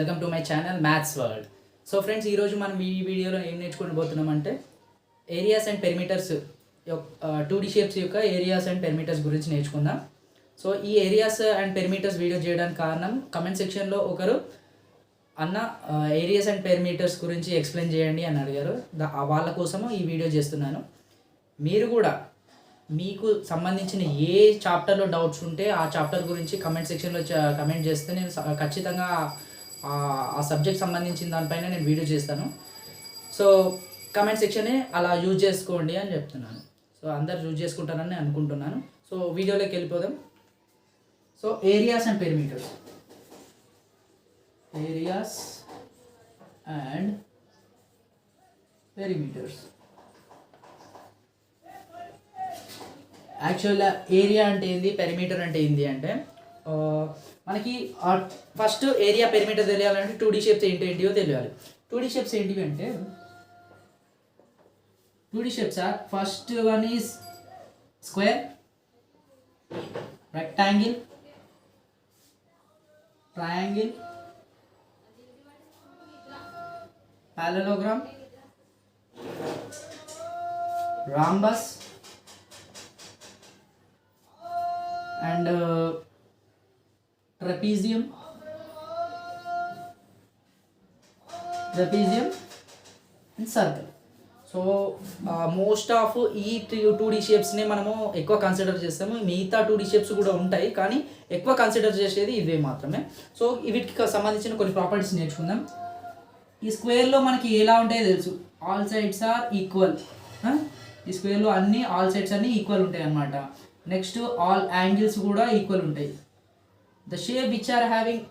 Welcome to my channel maths world. So friends, ఈరోజు మనం ఈ వీడియోలో ఏం నేర్చుకోబోతున్నామంటే areas and perimeters 2D shapes యొక్క ఏరియాస్ అండ్ పెరిమీటర్స్ గురించి నేర్చుకుందాం. సో ఈ ఏరియాస్ అండ్ పెరిమీటర్స్ వీడియో చేయడానికి కారణం, కమెంట్ సెక్షన్లో ఒకరు అన్న ఏరియాస్ అండ్ పెరిమీటర్స్ గురించి ఎక్స్ప్లెయిన్ చేయండి అని అడిగారు. వాళ్ళ కోసము ఈ వీడియో చేస్తున్నాను. మీరు కూడా మీకు సంబంధించిన ఏ చాప్టర్లో డౌట్స్ ఉంటే ఆ చాప్టర్ గురించి కమెంట్ సెక్షన్లో కమెంట్ చేస్తే నేను ఖచ్చితంగా ఆ సబ్జెక్ట్ సంబంధించిన దానిపైన నేను వీడియో చేస్తాను. సో కమెంట్ సెక్షనే అలా యూజ్ చేసుకోండి అని చెప్తున్నాను. సో అందరు యూజ్ చేసుకుంటారని అనుకుంటున్నాను. సో వీడియోలోకి వెళ్ళిపోదాం. So areas and perimeters. Areas and perimeters. యాక్చువల్గా ఏరియా అంటే ఏంది, పెరిమీటర్ అంటే ఏంది అంటే మనకి ఫస్ట్ ఏరియా పెరిమీటర్ తెలియాలంటే 2D షేప్స్ ఏంటియో తెలియాలి. 2D షేప్స్ ఏంటివి అంటే 2D shapes are first one is square, rectangle, triangle, parallelogram, rhombus and trapezium and circle. So most of ఈ 2D షేప్స్ని మనము ఎక్కువ కన్సిడర్ చేస్తాము. మిగతా 2D షేప్స్ కూడా ఉంటాయి, కానీ ఎక్కువ కన్సిడర్ చేసేది ఇవే మాత్రమే. సో వీటికి సంబంధించిన కొన్ని ప్రాపర్టీస్ నేర్చుకుందాం. ఈ స్క్వేర్లో మనకి ఎలా ఉంటాయో తెలుసు, ఆల్ సైడ్స్ ఆర్ ఈక్వల్. ఈ స్క్వేర్లో అన్ని ఆల్ సైడ్స్ అన్నీ ఈక్వల్ ఉంటాయి అన్నమాట. నెక్స్ట్ ఆల్ యాంగిల్స్ కూడా ఈక్వల్ ఉంటాయి. The shape which are having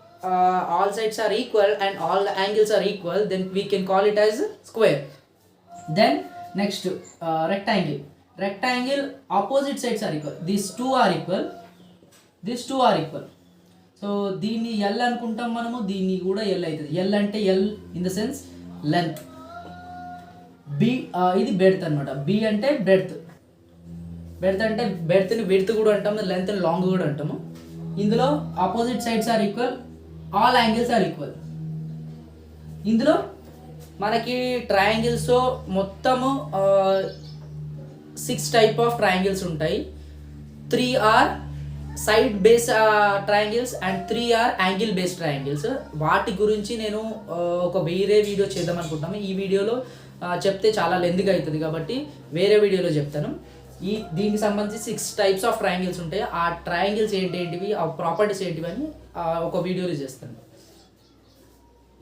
all sides are equal and all angles are equal, then we can call it as square. Then next rectangle opposite sides are equal. These two are equal. సో దీన్ని L అనుకుంటాం మనము, దీన్ని కూడా L అవుతుంది. L అంటే L in the sense length. B ఇది breadth అనమాట. బి అంటే బ్రెడ్త్ అంటే బెడ్త్ని విడ్త్ కూడా అంటాము, లెంత్ని లాంగ్ కూడా అంటాము. ఇందులో opposite sides are equal, all angles are equal. ఇందులో మనకి ట్రయాంగిల్స్ మొత్తము 6 టైప్ ఆఫ్ ట్రయాంగిల్స్ ఉంటాయి. 3 are side base triangles and 3 are angle based triangles. వాటి గురించి నేను ఒక వేరే వీడియో చేద్దాం అనుకుంటున్నాను. ఈ వీడియోలో చెప్తే చాలా లెంత్గా అవుతుంది కాబట్టి వేరే వీడియోలో చెప్తాను. దీనికి సంబంధించి 6 టైప్స్ ఆఫ్ ట్రయాంగిల్స్ ఉంటాయి. ఆ ట్రయాంగిల్స్ ఏంటివి, ఆ ప్రాపర్టీస్ ఏంటివి అని ఒక వీడియోలో చేస్తాను.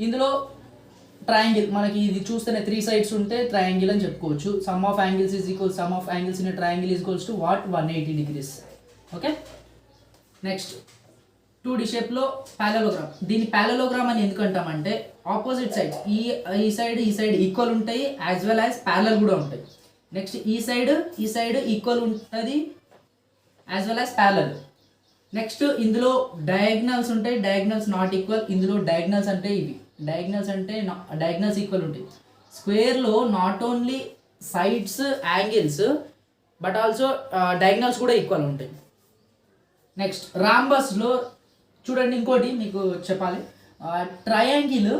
ఇందులో ట్రయాంగిల్ మనకి ఇది చూస్తేనే 3 సైడ్స్ ఉంటే ట్రయాంగిల్ అని చెప్పుకోవచ్చు. Some of angles is equal, some of angles in triangle is equals to what 180 degrees. Okay, next 2D షేప్లో ప్యారలోగ్రామ్. దీన్ని ప్యారలోగ్రామ్ అని ఎందుకు అంటామంటే ఆపోజిట్ సైడ్స్ ఈ సైడ్ ఈక్వల్ ఉంటాయి, యాజ్ వెల్ యాజ్ ప్యారలల్ కూడా ఉంటాయి. నెక్స్ట్ ఈ సైడ్ ఈక్వల్ ఉంటుంది, as well as parallel. Next ఇందులో డయాగ్నల్స్ ఉంటాయి, డయాగ్నల్స్ నాట్ ఈక్వల్. ఇందులో డయాగ్నల్స్ అంటే ఇవి, డయాగ్నల్స్ ఈక్వల్ ఉంటాయి. స్క్వేర్లో not only sides angles but also diagonals కూడా ఈక్వల్ ఉంటాయి. నెక్స్ట్ రాంబస్లో చూడండి, ఇంకోటి మీకు చెప్పాలి, ట్రయాంగిల్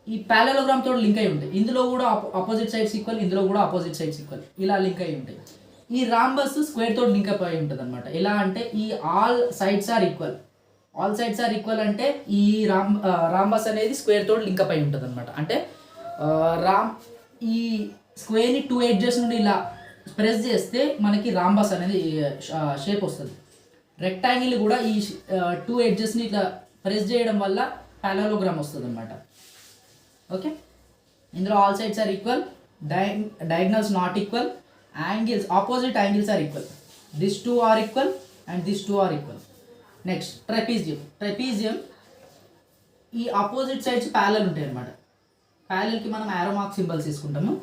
ఈ ప్యారలోగ్రామ్ తోటి లింక్ అయి ఉంటాయి. ఇందులో కూడా ఆపోజిట్ సైడ్స్ ఈక్వల్, ఇందులో కూడా ఆపోజిట్ సైడ్స్ ఈక్వల్, ఇలా లింక్ అయి ఉంటాయి. ఈ రాంబస్ స్క్వేర్ తోటి లింక్ అయి ఉంటుంది అనమాట. ఎలా అంటే ఈ ఆల్ సైడ్స్ ఆర్ ఈక్వల్ అంటే ఈ రాంబస్ అనేది స్క్వేర్ తోటి లింకప్ అయి ఉంటుంది అనమాట. అంటే ఈ స్క్వేర్ని 2 ఎడ్జెస్ నుండి ఇలా ప్రెస్ చేస్తే మనకి రాంబస్ అనేది షేప్ వస్తుంది. రెక్టాంగిల్ కూడా ఈ 2 ఎడ్జెస్ని ఇట్లా ప్రెస్ చేయడం వల్ల ప్యారలోగ్రామ్ వస్తుంది అనమాట. ఓకే, ఇందులో all sides are equal, diagonals not equal, opposite angles are equal. This 2 are equal and this 2 are equal. Next trapezium ఈ ఆపోజిట్ సైడ్స్ ప్యారలల్ ఉంటాయి అన్నమాట. ప్యారలల్కి మనం యారో మార్క్ సింబల్స్ తీసుకుంటాము.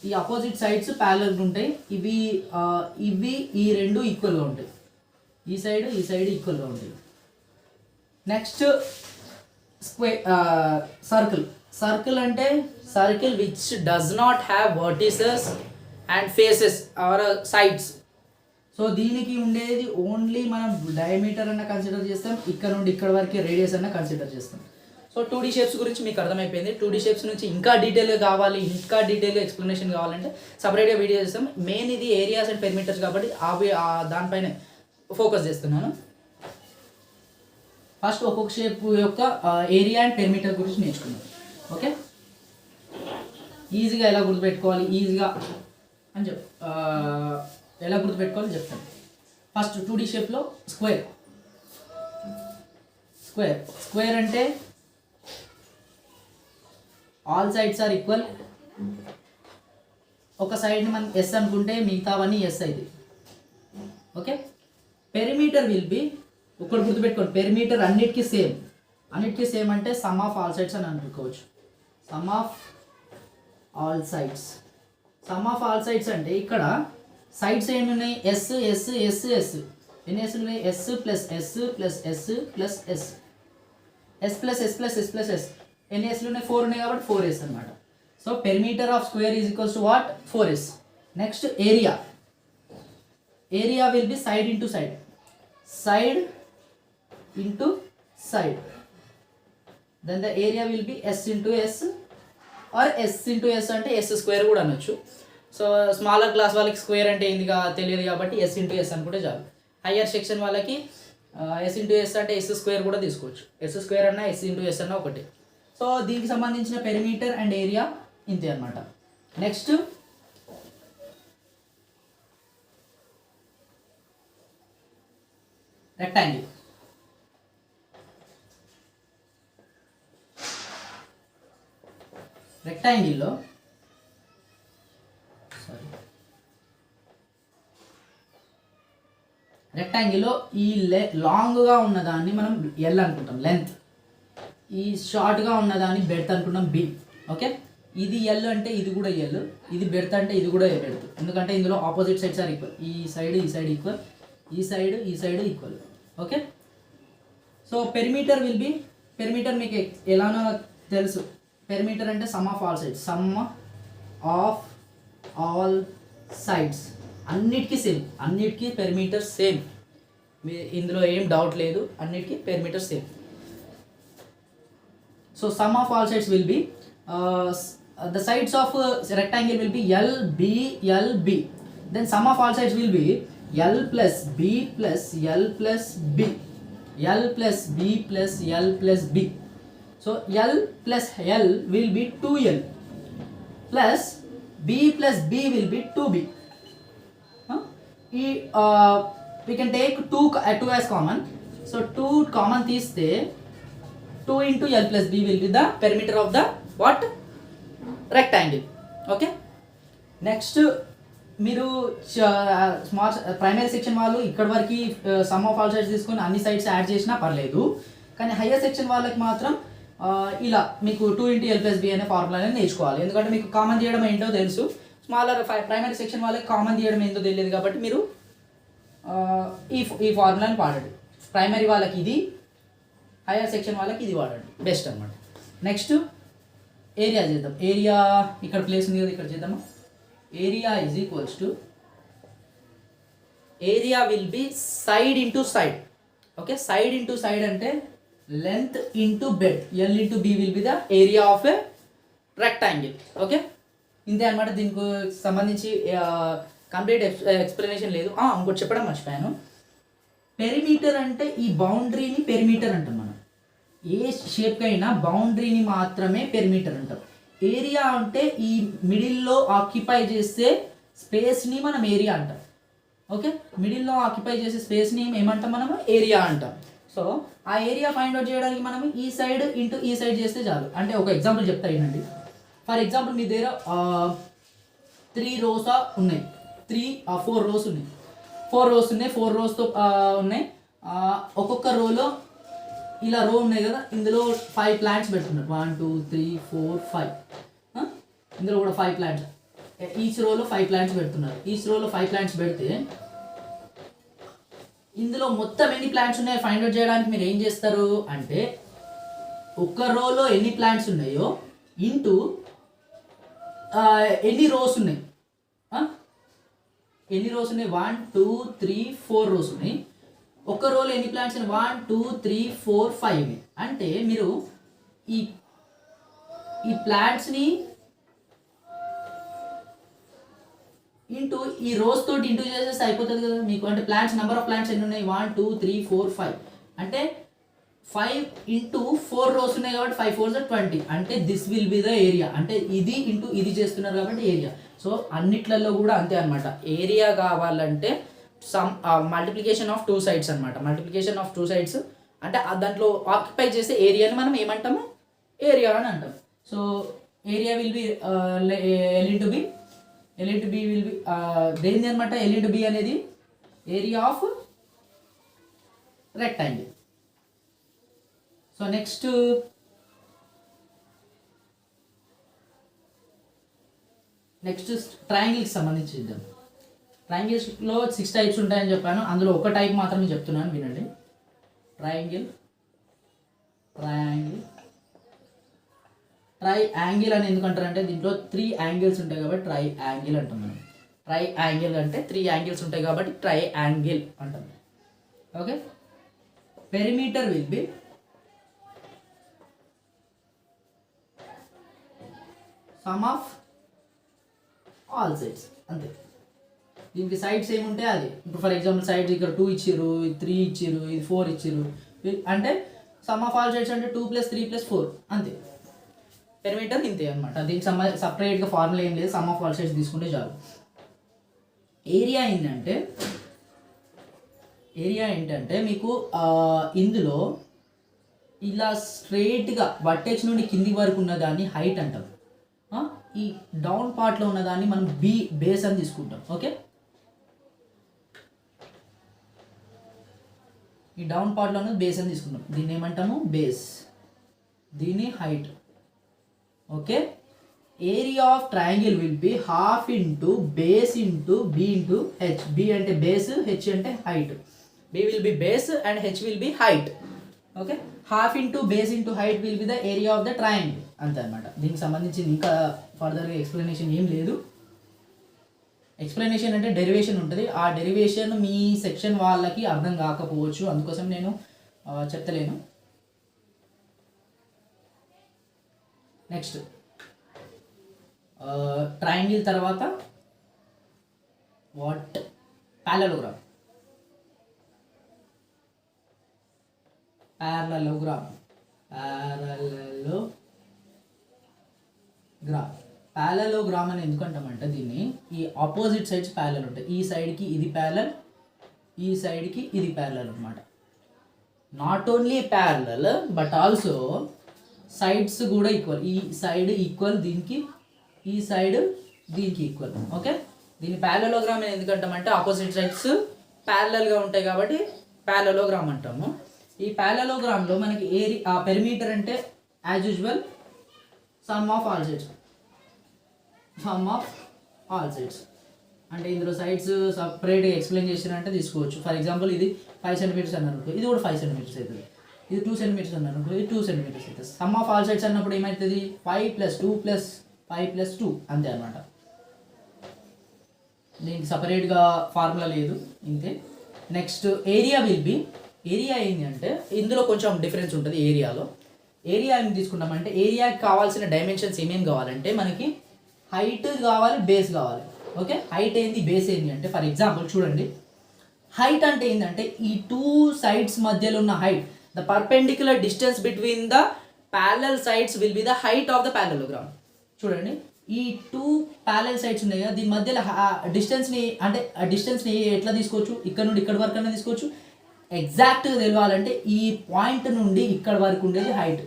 ఈ ఆపోజిట్ సైడ్స్ ప్యారలల్ ఉంటాయి. ఇవి ఈ రెండు ఈక్వల్గా ఉంటాయి. ఈ సైడ్ ఈక్వల్గా ఉంటాయి. నెక్స్ట్ సర్కిల్ అంటే circle which does not have vertices and faces are sides. So దీనికి ఉండేది ఓన్లీ మనం డయామీటర్ అన్న కన్సిడర్ చేస్తాం, ఇక్కడ నుండి ఇక్కడ వరకు రేడియస్ అన్న కన్సిడర్ చేస్తాం. సో 2D షేప్స్ గురించి మీకు అర్థమైపోయింది. 2D షేప్స్ నుంచి ఇంకా డీటెయిల్గా కావాలి, ఇంకా డీటెయిల్గా ఎక్స్ప్లెనేషన్ కావాలంటే సపరేట్గా వీడియో చేస్తాం. మెయిన్ ఇది ఏరియాస్ అండ్ పెరిమీటర్స్ కాబట్టి దానిపైన ఫోకస్ చేస్తున్నాను. ఫస్ట్ ఒక్కొక్క షేప్ యొక్క ఏరియా అండ్ పెరిమీటర్ గురించి నేర్చుకున్నాం. ఓకే, ఈజీగా ఎలా గుర్తుపెట్టుకోవాలి, ఈజీగా అని ఎలా గుర్తుపెట్టుకోవాలని చెప్తాను. ఫస్ట్ 2D షేప్లో స్క్వేర్ అంటే ఆల్ సైడ్స్ ఆర్ ఈక్వల్. ఒక సైడ్ని మనం ఎస్ అనుకుంటే మిగతావన్నీ ఎస్ అయితే. ఓకే, పెరిమీటర్ విల్ బి, ఒకటి గుర్తుపెట్టుకోండి, పెరిమీటర్ అన్నిటికీ సేమ్ అంటే సమ్ ఆఫ్ ఆల్ సైడ్స్ అని అనుకోవచ్చు. సమ్ ఆఫ్ ఆల్ సైడ్స్ అంటే ఇక్కడ సైడ్స్ ఏమి ఉన్నాయి, ఎస్ ఎస్ ఎస్ ఎస్. ఎన్ని ఎస్ ఉన్నాయి, S plus S plus S plus S, S plus S plus S plus S. ఎన్ని ఎస్లు ఉన్నాయి, 4 ఉన్నాయి కాబట్టి 4s అనమాట. So perimeter of square is equals to what, 4s. Next area will be side into side. Then the area will be s into S are s into S అంటే s square కూడా అనొచ్చు. So smaller class వాళ్ళకి square అంటే ఏందిగా తెలియదు కాబట్టి s into yes అనుకుంటే చాలు. Higher section వాళ్ళకి s ఇంటూ ఎస్ అంటే s స్క్వేర్ కూడా తీసుకోవచ్చు. s స్క్వేర్ అన్నా s ఇంటూ ఎస్ అన్నా ఒకటి. సో దీనికి సంబంధించిన పెరిమీటర్ అండ్ ఏరియా ఇంతే అనమాట. Next rectangle. రెక్టాంగిల్లో ఈ లాంగ్గా ఉన్నదాన్ని మనం ఎల్ అనుకుంటాం, లెంత్. ఈ షార్ట్గా ఉన్నదాన్ని బెడ్త్ అనుకుంటాం, బి. ఓకే, ఇది ఎల్ అంటే ఇది కూడా ఎల్, ఇది బెడ్త్ అంటే ఇది కూడా బెడ్త్. ఎందుకంటే ఇందులో ఆపోజిట్ సైడ్స్ ఆర్ ఈక్వల్. ఈ సైడ్ ఈక్వల్, ఈ side equal. Okay, so perimeter will be, perimeter మీకు ఎలానో తెలుసు. పెరిమీటర్ అంటే సమ్ ఆఫ్ ఆల్ సైడ్స్. అన్నిటికీ పెరిమీటర్ సేమ్. ఇందులో ఏం డౌట్ లేదు, అన్నిటికీ perimeter same. So some of all sides will be, the sides of rectangle will be LB. Then sum of all sides will be L plus B plus L plus B. L plus B plus L plus B. So L plus L will be 2L plus B plus B will be 2B. We can take 2 as common. So 2 common తీస్తే 2 into L plus B will be the perimeter of the what? Rectangle. Okay, next మీరు primary section వాళ్ళు ఇక్కడి వరకు some of all sides తీసుకొని అన్ని sides add చేసినా పర్లేదు. కానీ హయ్యర్ సెక్షన్ వాళ్ళకి మాత్రం ఇలా మీకు 2 into L plus B అనే ఫార్ములా అనేది నేర్చుకోవాలి. ఎందుకంటే మీకు కామన్ తీయడం ఏంటో తెలుసు. స్మాలర్ ప్రైమరీ సెక్షన్ వాళ్ళకి కామన్ తీయడం ఏంటో తెలియదు కాబట్టి మీరు ఈ ఫార్ములాని వాడండి. ప్రైమరీ వాళ్ళకి ఇది, హయ్యర్ సెక్షన్ వాళ్ళకి ఇది వాడండి, బెస్ట్ అనమాట. నెక్స్ట్ ఏరియా చేద్దాం. ఏరియా ఇక్కడ ప్లేస్ ఉంది కదా, ఇక్కడ చేద్దామా. Area is equals to, area will be side into side. Okay, side into side అంటే length into breadth. L into B will be the area of a rectangle. Okay, ఇంతే అనమాట. దీనికి సంబంధించి కంప్లీట్ ఎక్స్ప్లెనేషన్ లేదు. ఇంకోటి చెప్పడం మర్చిపోయాను. పెరిమీటర్ అంటే ఈ బౌండరీని పెరిమీటర్ అంటాం మనం. ఏ షేప్కి అయినా బౌండరీని మాత్రమే పెరిమీటర్ అంటాం. ఏరియా అంటే ఈ మిడిల్లో ఆక్యుపై చేసే స్పేస్ని మనం ఏరియా అంటాం. ఓకే, మిడిల్లో ఆక్యుపై చేసే స్పేస్ని ఏమంటాం మనము, ఏరియా అంటాం. సో ఆ ఏరియా ఫైండ్ అవుట్ చేయడానికి మనం ఈ సైడ్ ఇంటూ ఈ సైడ్ చేస్తే చాలు. అంటే ఒక ఎగ్జాంపుల్ చెప్తా వినండి. ఫర్ ఎగ్జాంపుల్ మీ దగ్గర 3 rows ఉన్నాయి, 4 rows ఉన్నాయి. 4 rows ఉన్నాయి. ఒక్కొక్క రోలో ఇలా రో ఉన్నాయి కదా, ఇందులో 5 plants పెడుతున్నారు. 1 2 3 4 5. ఇందులో కూడా 5 plants. ఈచ్ రోలో 5 plants పెడుతున్నారు. ఈచ్ రోలో 5 plants పెడితే ఇందులో మొత్తం ఎన్ని ప్లాంట్స్ ఉన్నాయో ఫైండ్ అవుట్ చేయడానికి మీరు ఏం చేస్తారు అంటే, ఒక్క రోలో ఎన్ని ప్లాంట్స్ ఉన్నాయో ఇంటూ ఎన్ని రోస్ ఉన్నాయి. 1 2 3 4 రోస్ ఉన్నాయి. ఒక్క రోలో ఎన్ని ప్లాంట్స్ ఉన్నాయి, 1 2 3 4 5. అంటే మీరు ఈ ఈ ప్లాంట్స్ని ఇంటూ ఈ రోస్ తోటి ఇంటూ చేసేస్తే అయిపోతుంది కదా మీకు. అంటే ప్లాంట్స్ నెంబర్ ఆఫ్ ప్లాంట్స్ ఎన్ని ఉన్నాయి, 1 2 3 4 5 అంటే 5 ఇంటూ 4 రోస్ ఉన్నాయి కాబట్టి 5 4 20 అంటే this will be the area. అంటే ఇది ఇంటూ ఇది చేస్తున్నారు కాబట్టి ఏరియా. సో అన్నిట్లలో కూడా అంతే అనమాట. ఏరియా కావాలంటే సమ్ మల్టిప్లికేషన్ ఆఫ్ 2 సైడ్స్ అనమాట. మల్టిప్లికేషన్ ఆఫ్ 2 సైడ్స్ అంటే దాంట్లో ఆక్యుపై చేసే ఏరియాని మనం ఏమంటాము, ఏరియా అని అంటాం. So area will be L into B. L into B will be దేనిది అనమాట, ఎల్ ఇంటూ బి అనేది area of rectangle. So next ట్రయాంగిల్కి సంబంధించి ఇద్దాం. ట్రయాంగిల్స్లో 6 టైప్స్ ఉంటాయని చెప్పాను, అందులో ఒక టైప్ మాత్రమే చెప్తున్నాను వినండి. ట్రయాంగిల్ ట్రై యాంగిల్ అని ఎందుకంటారంటే దీంట్లో 3 యాంగిల్స్ ఉంటాయి కాబట్టి ట్రై యాంగిల్ అంటాం మనం. ట్రై యాంగిల్ అంటే 3 యాంగిల్స్ ఉంటాయి కాబట్టి ట్రై యాంగిల్ అంటాం. Okay, perimeter will be some of all sides. అంతే, దీనికి సైడ్స్ ఏముంటాయి అది. ఇప్పుడు ఫర్ ఎగ్జాంపుల్ సైడ్స్ ఇక్కడ 2 ఇచ్చిర్రు, ఇది 3 ఇచ్చిర్రు, ఇది 4 ఇచ్చిర్రు, అంటే సమ్ ఆఫ్ ఆల్ సైడ్స్ అంటే 2 + 3 + 4 అంతే. పెరిమీటర్ ఇంతే అనమాట. దీనికి సపరేట్గా ఫార్ములా ఏం లేదు, సమ్ ఆఫ్ ఆల్ సైడ్స్ తీసుకుంటే చాలు. ఏరియా ఏంటంటే మీకు ఇందులో ఇలా స్ట్రైట్గా వర్టెక్స్ నుండి కింది వరకు ఉన్న దాన్ని హైట్ అంటాం. ఈ డౌన్ పార్ట్లో ఉన్నదాన్ని మనం బేస్ అని తీసుకుంటాం. ఓకే, ఈ డౌన్ పార్ట్లో ఉన్నది బేస్ అని తీసుకుంటాం. దీన్ని ఏమంటాము, బేస్, దీన్ని height. Okay, area of triangle will be half into base into B into H. B అంటే బేస్, హెచ్ అంటే height. B will be base and H will be height. Okay, half into base into height will be the area of the triangle. అంతే అనమాట. దీనికి సంబంధించి ఇంకా ఫర్దర్గా explanation ఏం లేదు. ఎక్స్ప్లెనేషన్ అంటే డెరివేషన్ ఉంటుంది, ఆ డెరివేషన్ మీ సెక్షన్ వాళ్ళకి అర్థం కాకపోవచ్చు, అందుకోసం నేను చెప్తలేను. నెక్స్ట్ ట్రయాంగిల్ తర్వాత వాట్, ప్యారలలోగ్రామ్. ప్యారలలోగ్రామ్ అని ఎందుకంటామంటే దీన్ని, ఈ ఆపోజిట్ సైడ్స్ ప్యారలల్ ఉంటాయి. ఈ సైడ్కి ఇది ప్యారలల్, ఈ సైడ్కి ఇది ప్యారలల్ అనమాట. Not only parallel but also sides కూడా ఈక్వల్. ఈ సైడ్ ఈక్వల్ దీనికి, ఈ సైడ్ దీనికి ఈక్వల్. ఓకే, దీన్ని ప్యారలలోగ్రామ్ అని ఎందుకంటామంటే ఆపోజిట్ సైడ్స్ ప్యారలల్గా ఉంటాయి కాబట్టి ప్యారలలోగ్రామ్ అంటాము. ఈ ప్యారలలోగ్రామ్లో మనకి ఏరియా పెరిమీటర్ అంటే as usual some of all sides. అంటే ఇందులో సైడ్స్ సపరేట్గా ఎక్స్ప్లెయిన్ చేసినంటే తీసుకోవచ్చు. ఫర్ ఎగ్జాంపుల్ ఇది 5 సెంటీమీటర్స్ అన్నారు, ఇది కూడా 5 సెంటీమీటర్స్ అవుతుంది. ఇది 2 సెంటీమీటర్స్ అన్నారు, ఇది 2 సెంటీమీటర్స్ అవుతుంది. సమ్ ఆఫ్ ఆల్ సైడ్స్ అన్నప్పుడు ఏమవుతుంది, 5 + 2 + 5 + 2 అంతే అనమాట. దీనికి సపరేట్గా ఫార్ములా లేదు, ఇంతే. Next area will B, area ఏంటి అంటే ఇందులో కొంచెం డిఫరెన్స్ ఉంటుంది. ఏరియా ఏం తీసుకుంటామంటే ఏరియాకి కావాల్సిన డైమెన్షన్స్ ఏమేమి కావాలంటే మనకి హైట్ కావాలి, బేస్ కావాలి. ఓకే, హైట్ ఏంది, బేస్ ఏంది అంటే ఫర్ ఎగ్జాంపుల్ చూడండి, హైట్ అంటే ఏంటంటే ఈ 2 సైడ్స్ మధ్యలో ఉన్న height, the perpendicular distance between the parallel sides will be the height of the parallelogram. చూడండి, ఈ 2 ప్యారలల్ సైడ్స్ ఉన్నాయి కదా, దీని మధ్యలో డిస్టెన్స్ని అంటే డిస్టెన్స్ని ఎట్లా తీసుకోవచ్చు, ఇక్కడ నుండి ఇక్కడ వరకు అయినా తీసుకోవచ్చు. ఎగ్జాక్ట్గా తెలియాలంటే ఈ పాయింట్ నుండి ఇక్కడ వరకు ఉండేది హైట్,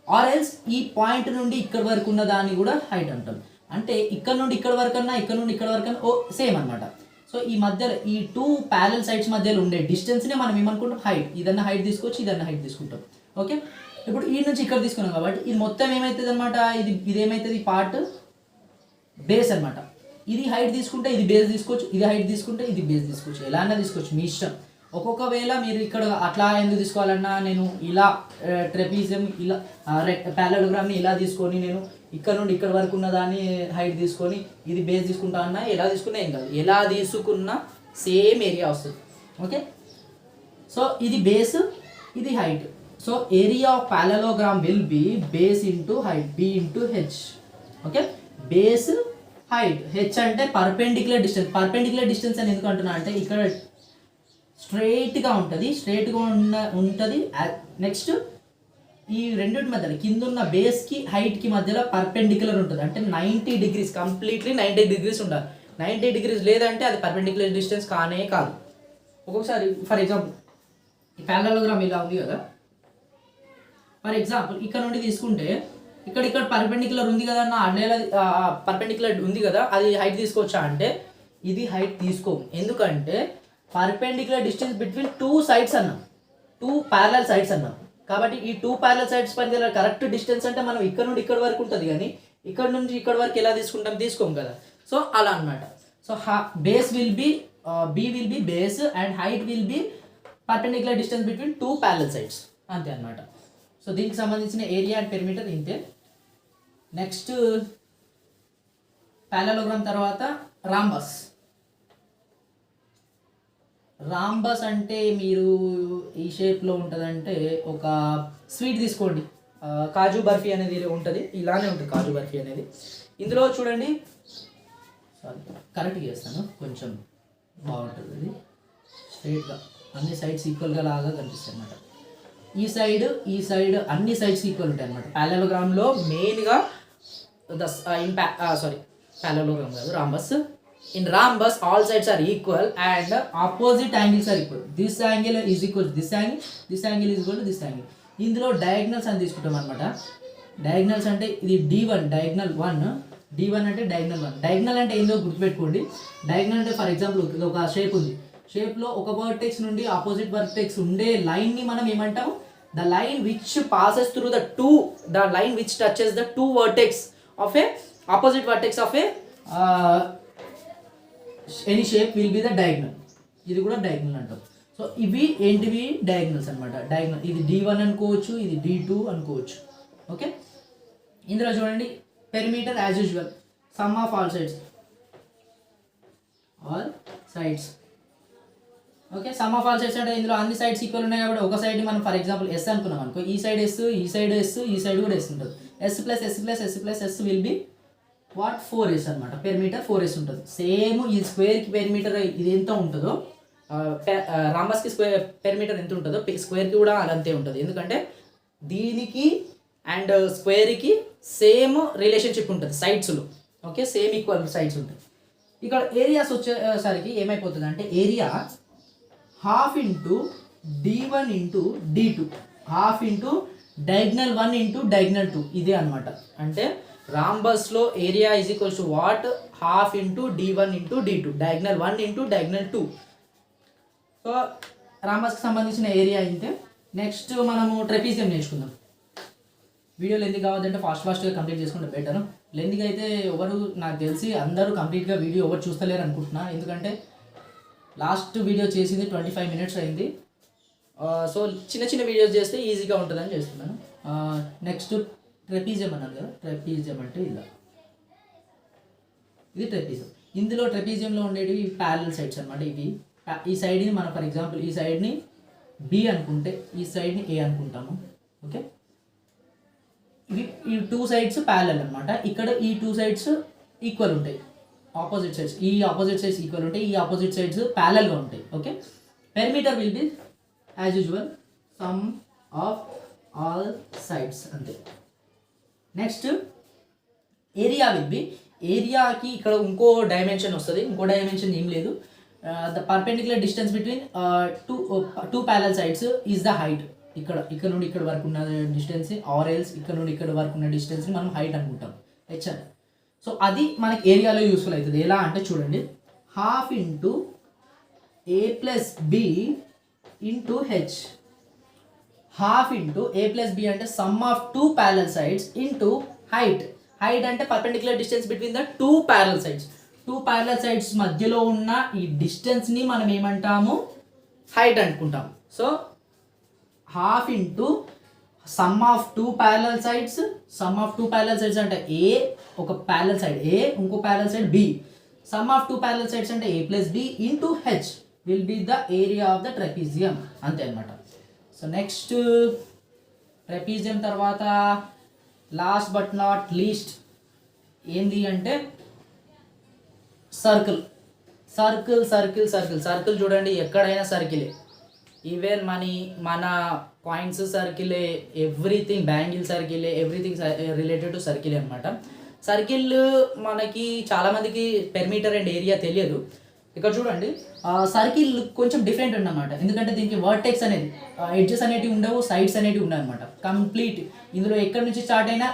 ఆర్ ఎల్స్ ఈ పాయింట్ నుండి ఇక్కడ వరకు ఉన్న దాన్ని కూడా హైట్ అంటాం. అంటే ఇక్కడ నుండి ఇక్కడ వరకు అన్నా, ఇక్కడ నుండి ఇక్కడ వరకు అన్నా సేమ్ అనమాట. సో ఈ మధ్యలో ఈ 2 ప్యారలల్ సైడ్స్ మధ్యలో ఉండే డిస్టెన్స్నే మనం ఏమనుకుంటాం, హైట్. ఇదన్నా హైట్ తీసుకోవచ్చు, ఇదన్నా హైట్ తీసుకుంటాం. ఓకే, ఇప్పుడు ఈ నుంచి ఇక్కడ తీసుకున్నాం కాబట్టి ఇది మొత్తం ఏమవుతుంది అనమాట, ఇది ఏమవుతుంది, పార్ట్ బేస్ అనమాట. ఇది హైట్ తీసుకుంటే ఇది బేస్ తీసుకోవచ్చు, ఇది హైట్ తీసుకుంటే ఇది బేస్ తీసుకోవచ్చు, ఎలా అన్నా తీసుకోవచ్చు, మీ ఇష్టం. ఒక్కొక్క వేళ మీరు ఇక్కడ అట్లా ఎందుకు తీసుకోవాలన్నా, నేను ఇలా ట్రెపీజియం ఇలా ప్యారలలోగ్రామ్ని ఇలా తీసుకొని నేను ఇక్కడ నుండి ఇక్కడ వరకు ఉన్న దాన్ని హైట్ తీసుకొని ఇది బేస్ తీసుకుంటా అన్నా, ఎలా తీసుకున్నా ఏం కాదు, ఎలా తీసుకున్నా సేమ్ ఏరియా వస్తుంది. ఓకే, సో ఇది బేస్, ఇది height. So area of parallelogram will be base into height b into h. Okay, base height, h అంటే పర్పెండిక్యులర్ డిస్టెన్స్ అని ఎందుకు అంటున్నా అంటే ఇక్కడ స్ట్రైట్గా ఉంటుంది. నెక్స్ట్ ఈ రెండింటి మధ్యలో కింద ఉన్న బేస్కి హైట్కి మధ్యలో పర్పెండిక్యులర్ ఉంటుంది, అంటే 90 degrees, కంప్లీట్లీ 90 degrees ఉండాలి. 90 degrees లేదంటే అది పర్పెండిక్యులర్ డిస్టెన్స్ కానే కాదు. ఒక్కొక్కసారి ఫర్ ఎగ్జాంపుల్ ఈ పారలోగ్రామ్ ఇలా ఉంది కదా, ఫర్ ఎగ్జాంపుల్ ఇక్కడ నుండి తీసుకుంటే ఇక్కడ పర్పెండిక్యులర్ ఉంది కదా అన్న, అడ్డేలా పర్పెండిక్యులర్ ఉంది కదా, అది హైట్ తీసుకోవచ్చా అంటే ఇది హైట్ తీసుకోము. ఎందుకంటే పర్పెండిక్యులర్ డిస్టెన్స్ బిట్వీన్ 2 sides అన్నాం, 2 parallel sides అన్నాం. కాబట్టి ఈ 2 parallel sides పైన కరెక్ట్ డిస్టెన్స్ అంటే మనం ఇక్కడ నుండి ఇక్కడ వరకు ఉంటుంది, కానీ ఇక్కడ నుంచి ఇక్కడ వరకు ఎలా తీసుకోము కదా. సో అలా అనమాట. So base will be b will be base and height will be perpendicular distance between 2 parallel sides, అంతే అనమాట. సో దీనికి సంబంధించిన ఏరియా అండ్ పెరిమీటర్ ఇంతే. నెక్స్ట్ పారలోగ్రామ్ తర్వాత రాంబస్ అంటే మీరు ఈ షేప్లో ఉంటుందంటే ఒక స్వీట్ తీసుకోండి, కాజు బర్ఫీ అనేది ఉంటుంది, ఇలానే ఉంటుంది కాజు బర్ఫీ అనేది. ఇందులో చూడండి, సారీ కరెక్ట్గా చేస్తాను, కొంచెం బాగుంటుంది అది, స్ట్రైట్గా అన్ని సైడ్స్ ఈక్వల్గా లాగా కనిపిస్తాయి అన్నమాట. ఈ సైడ్ అన్ని సైడ్స్ ఈక్వల్ ఉంటాయి అన్నమాట. పారలోగ్రామ్లో మెయిన్గా పారలోగ్రామ్ కాదు, rhombus. In rhombus, all sides are equal and opposite angles are equal. This angle is equal to this angle, this angle is equal to this angle. ఇందులో డయాగ్నల్స్ అని తీసుకుంటాం అనమాట. Diagonals అంటే ఇది D1 డయాగ్నల్ 1, D1 అంటే diagonal 1. Diagonal అంటే ఏందో గుర్తుపెట్టుకోండి. డయాగ్నల్ అంటే ఫర్ ఎగ్జాంపుల్ ఒక షేప్ ఉంది, షేప్లో ఒక వర్టెక్స్ నుండి ఆపోజిట్ వర్టెక్స్ ఉండే లైన్ని మనం ఏమంటాం, the line which passes through the line which touches the 2 vertex of A opposite vertex of A any shape will be the diagonal. ఇది కూడా డయాగ్నల్ అంటాం. సో ఇవి ఏంటివి, డయాగ్నల్స్ అనమాట. డయాగ్నల్ ఇది D1 అనుకోవచ్చు, ఇది D2 అనుకోవచ్చు. ఓకే, ఇందులో చూడండి perimeter as usual some of all sides. Okay, some of all sides అంటే ఇందులో అన్ని సైడ్స్ ఈక్వల్ ఉన్నాయి కాబట్టి ఒక సైడ్ మనం ఫర్ ఎగ్జాంపుల్ S అనుకున్నాం అనుకో, ఈ సైడ్ S, ఈ సైడ్ S, ఈ సైడ్ కూడా S ఉంటుంది. S will be what 4S అనమాట. పెరిమీటర్ 4S ఉంటుంది. సేమ్ ఈ స్క్వేర్కి పెరిమీటర్ ఇది ఎంత ఉంటుందో, రాంబస్కి పెరిమీటర్ ఎంత ఉంటుందో స్క్వేర్కి కూడా అదంతే ఉంటుంది. ఎందుకంటే దీనికి అండ్ స్క్వేర్కి సేమ్ రిలేషన్షిప్ ఉంటుంది సైడ్స్లో. ఓకే, సేమ్ ఈక్వల్ సైడ్స్ ఉంటాయి. ఇక్కడ ఏరియాస్ వచ్చేసరికి ఏమైపోతుంది అంటే area ½ into D1 into D2, ½ into diagonal 1 into diagonal 2, ఇదే అనమాట. అంటే రాంబస్లో area is equals to what, ½ into D1 into D2, diagonal 1 into diagonal 2. So రాంబస్కి సంబంధించిన ఏరియా అయితే. నెక్స్ట్ మనము ట్రెపీజియం నేర్చుకుందాం. వీడియో లెంత్ కావద్దంటే ఫాస్ట్గా కంప్లీట్ చేసుకుంటే బెటర్. లెంత్గా అయితే ఎవరు నాకు తెలిసి అందరూ కంప్లీట్గా వీడియో ఎవరు చూస్తలేరు అనుకుంటున్నా, ఎందుకంటే లాస్ట్ వీడియో చేసింది 25 minutes అయింది. సో చిన్న వీడియోస్ చేస్తే ఈజీగా ఉంటుందని చేస్తున్నాను. నెక్స్ట్ ట్రెపీజియం అన్నారు కదా, ట్రెపీజియం అంటే ఇలా, ఇది ట్రెపీజియం. ఇందులో ట్రెపీజియంలో ఉండేవి ప్యారలల్ సైడ్స్ అనమాట. ఇవి ఈ సైడ్ని మనం ఫర్ ఎగ్జాంపుల్ ఈ సైడ్ని B అనుకుంటే ఈ సైడ్ని A అనుకుంటాము. ఓకే, ఈ 2 sides ప్యారలల్ అనమాట. ఇక్కడ ఈ 2 sides ఈక్వల్ ఉంటాయి, ఆపోజిట్ సైడ్స్, ఈ ఆపోజిట్ సైడ్స్ ఈక్వల్ ఉంటాయి, ఈ ఆపోజిట్ సైడ్స్ ప్యారలల్గా ఉంటాయి. Okay, perimeter will be as usual some of all sides, అంతే. నెక్స్ట్ ఏరియా విల్ బి, ఏరియాకి ఇక్కడ ఇంకో డైమెన్షన్ వస్తుంది. ఇంకో డైమెన్షన్ ఏం లేదు, the perpendicular distance between two parallel sides is the height. ఇక్కడ నుండి ఇక్కడ వరకు ఉన్న డిస్టెన్స్ ఆర్ ఎల్స్ ఇక్కడ నుండి ఇక్కడ వరకు ఉన్న డిస్టెన్స్ని మనం హైట్ అనుకుంటాం, హెచ్ అని. సో అది మనకి ఏరియాలో యూస్ఫుల్ అవుతుంది. ఎలా అంటే చూడండి, ½ into A plus B into H, ½ into A plus B అంటే sum of 2 parallel sides into height. Height అంటే perpendicular distance between the 2 parallel sides. 2 parallel sides మధ్యలో ఉన్న ఈ డిస్టెన్స్ని మనం ఏమంటాము, హైట్ అనుకుంటాం. So ½ into some of 2 parallel sides, some of 2 parallel sides అంటే A ఒక parallel side A, ఇంకో parallel side B. Sum of 2 parallel sides అంటే A plus B into H will be the area of the trapezium, అంతే అనమాట. So next trapezium తర్వాత last but not least ఏంది అంటే circle. Circle circle circle circle చూడండి, ఎక్కడైనా సర్కిలే. Even మన కాయిన్స్ సర్కిలే, ఎవ్రీథింగ్ బ్యాంగిల్ సర్కిలే, ఎవ్రీథింగ్ రిలేటెడ్ టు సర్కిలే అనమాట. సర్కిల్ మనకి చాలామందికి పెరిమీటర్ అండ్ ఏరియా తెలియదు. ఇక్కడ చూడండి, సర్కిల్ కొంచెం డిఫరెంట్ అన్నమాట. ఎందుకంటే దీనికి వర్టెక్స్ అనేది, ఎడ్జెస్ అనేటివి ఉండవు, సైడ్స్ అనేటివి ఉండవు అనమాట. కంప్లీట్ ఇందులో ఎక్కడి నుంచి స్టార్ట్ అయినా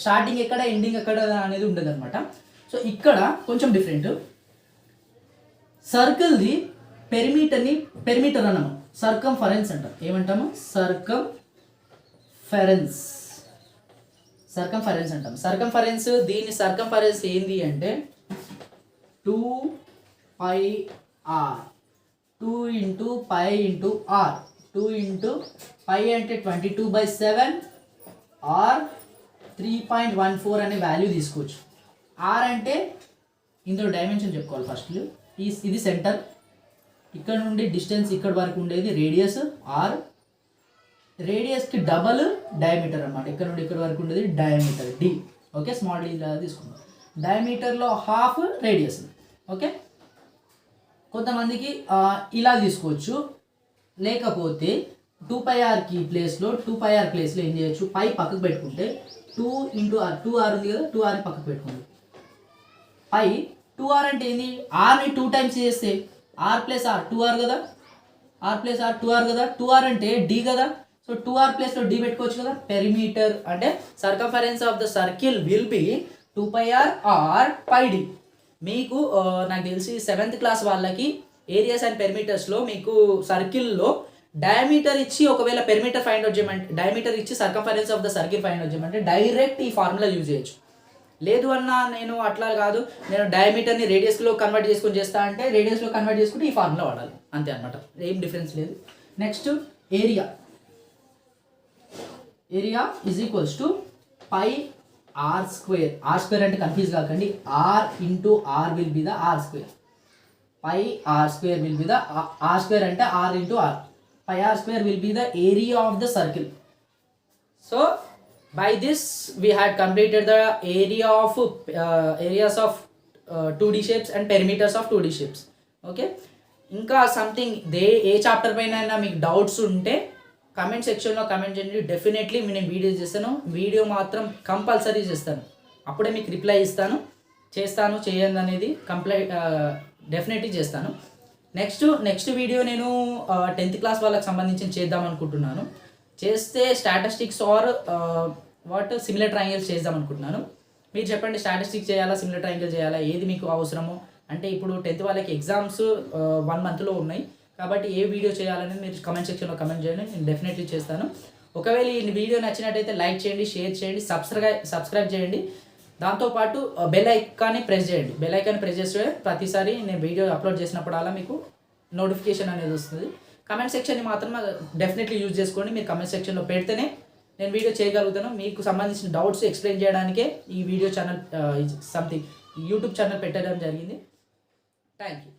స్టార్టింగ్ ఎక్కడ ఎండింగ్ ఎక్కడ అనేది ఉండదు అనమాట. సో ఇక్కడ కొంచెం డిఫరెంట్. సర్కిల్ది పెరిమీటర్ అన్నాము, సర్కంఫరెన్స్ అంటాం. ఏమంటాము? సర్కంఫరెన్స్ అంటాం. సర్కంఫరెన్స్, దీని సర్కంఫరెన్స్ ఏంది అంటే 2πr, 2 into π into r. 2 into π అంటే 22/7 r 3.14 అనే వాల్యూ తీసుకోవచ్చు. r అంటే ఇందులో డైమెన్షన్ చెప్పుకోవాలి ఫస్ట్. ఇది సెంటర్, ఇక్కడ నుండి డిస్టెన్స్ ఇక్కడ వరకు ఉండేది రేడియస్ r. రేడియస్కి డబల్ డయామీటర్ అన్నమాట. ఇక్కడ నుండి ఇక్కడ వరకు ఉండేది diameter d. Okay, small d ఇలా తీసుకుందాం. డయామీటర్లో హాఫ్ రేడియస్. ఓకే, కొంతమందికి ఇలా తీసుకోవచ్చు. లేకపోతే 2πrకి ప్లేస్లో 2πr ప్లేస్లో ఏం చేయొచ్చు, పై పక్కకు పెట్టుకుంటే 2 into r, 2r ఉంది కదా, 2r పక్కకు పెట్టుకుంది. పై 2r అంటే ఏంది, ఆర్ని 2 times చేస్తే r ప్లస్ r 2r కదా, r ప్లస్ r 2r కదా, 2r అంటే d కదా. సో 2r ప్లేస్లో d పెట్టుకోవచ్చు కదా. పెరిమీటర్ అంటే circumference of the circle will be 2πr or πd. మీకు నాకు తెలిసి 7th క్లాస్ వాళ్ళకి ఏరియాస్ అండ్ పెరిమీటర్స్లో మీకు సర్కిల్లో డయామీటర్ ఇచ్చి ఒకవేళ పెరిమీటర్ ఫైండ్ అవుట్ చేయమంటే, డయామీటర్ ఇచ్చి circumference of the circle find out చేయమంటే డైరెక్ట్ ఈ ఫార్ములా యూజ్ చేయొచ్చు. లేదు అన్నా నేను అట్లా కాదు, నేను డయామీటర్ని రేడియస్లో కన్వర్ట్ చేసుకొని చేస్తా అంటే రేడియస్లో కన్వర్ట్ చేసుకుంటే ఈ ఫార్ములా వాడాలి, అంతే అనమాట. ఏం డిఫరెన్స్ లేదు. Next area. Area is equals to πr square. r square అంటే కన్ఫ్యూజ్ కాకండి, r into r will be the r square. πr square will be the r square అంటే r into r. πr square will be the area of the circle. So by this we had completed the area of areas of 2D shapes and perimeters of 2D shapes. Okay, ఇంకా something ఏ chapter పైన మీకు doubts ఉంటే comment సెక్షన్లో comment చేయండి. Definitely నేను videos చేస్తాను, video మాత్రం compulsory చేస్తాను, అప్పుడే మీకు రిప్లై ఇస్తాను. చేయండి అనేది డెఫినెట్లీ చేస్తాను. నెక్స్ట్ వీడియో నేను 10th క్లాస్ వాళ్ళకి సంబంధించి చేద్దాం అనుకుంటున్నాను. చేస్తే స్టాటిస్టిక్స్ ఆర్ సిమిలర్ ట్రయాంగిల్స్ చేద్దాం అనుకుంటున్నాను. మీరు చెప్పండి, స్టాటిస్టిక్స్ చేయాలా, సిమిలర్ ట్రయాంగిల్ చేయాలా, ఏది మీకు అవసరమో. అంటే ఇప్పుడు 10th వాళ్ళకి ఎగ్జామ్స్ 1 monthలో ఉన్నాయి కాబట్టి ఏ వీడియో చేయాలని మీరు కమెంట్ సెక్షన్లో కమెంట్ చేయండి, నేను డెఫినెట్లీ చేస్తాను. ఒకవేళ ఈ వీడియో నచ్చినట్టయితే లైక్ చేయండి, షేర్ చేయండి, సబ్స్క్రైబ్ చేయండి. దాంతోపాటు బెల్ ఐకాన్ని ప్రెస్ చేయండి. బెల్ ఐకాన్ని ప్రెస్ చేస్తే ప్రతిసారి నేను వీడియో అప్లోడ్ చేసినప్పుడల్లా మీకు నోటిఫికేషన్ అనేది వస్తుంది. కమెంట్ సెక్షన్ని మాత్రం డెఫినెట్లీ యూజ్ చేసుకోండి. మీరు కమెంట్ సెక్షన్లో పెడితేనే నేను వీడియో చేయగలుగుతాను. మీకు సంబంధించిన డౌట్స్ ఎక్స్ప్లెయిన్ చేయడానికే ఈ video channel something YouTube channel పెట్టడం జరిగింది. Thank you.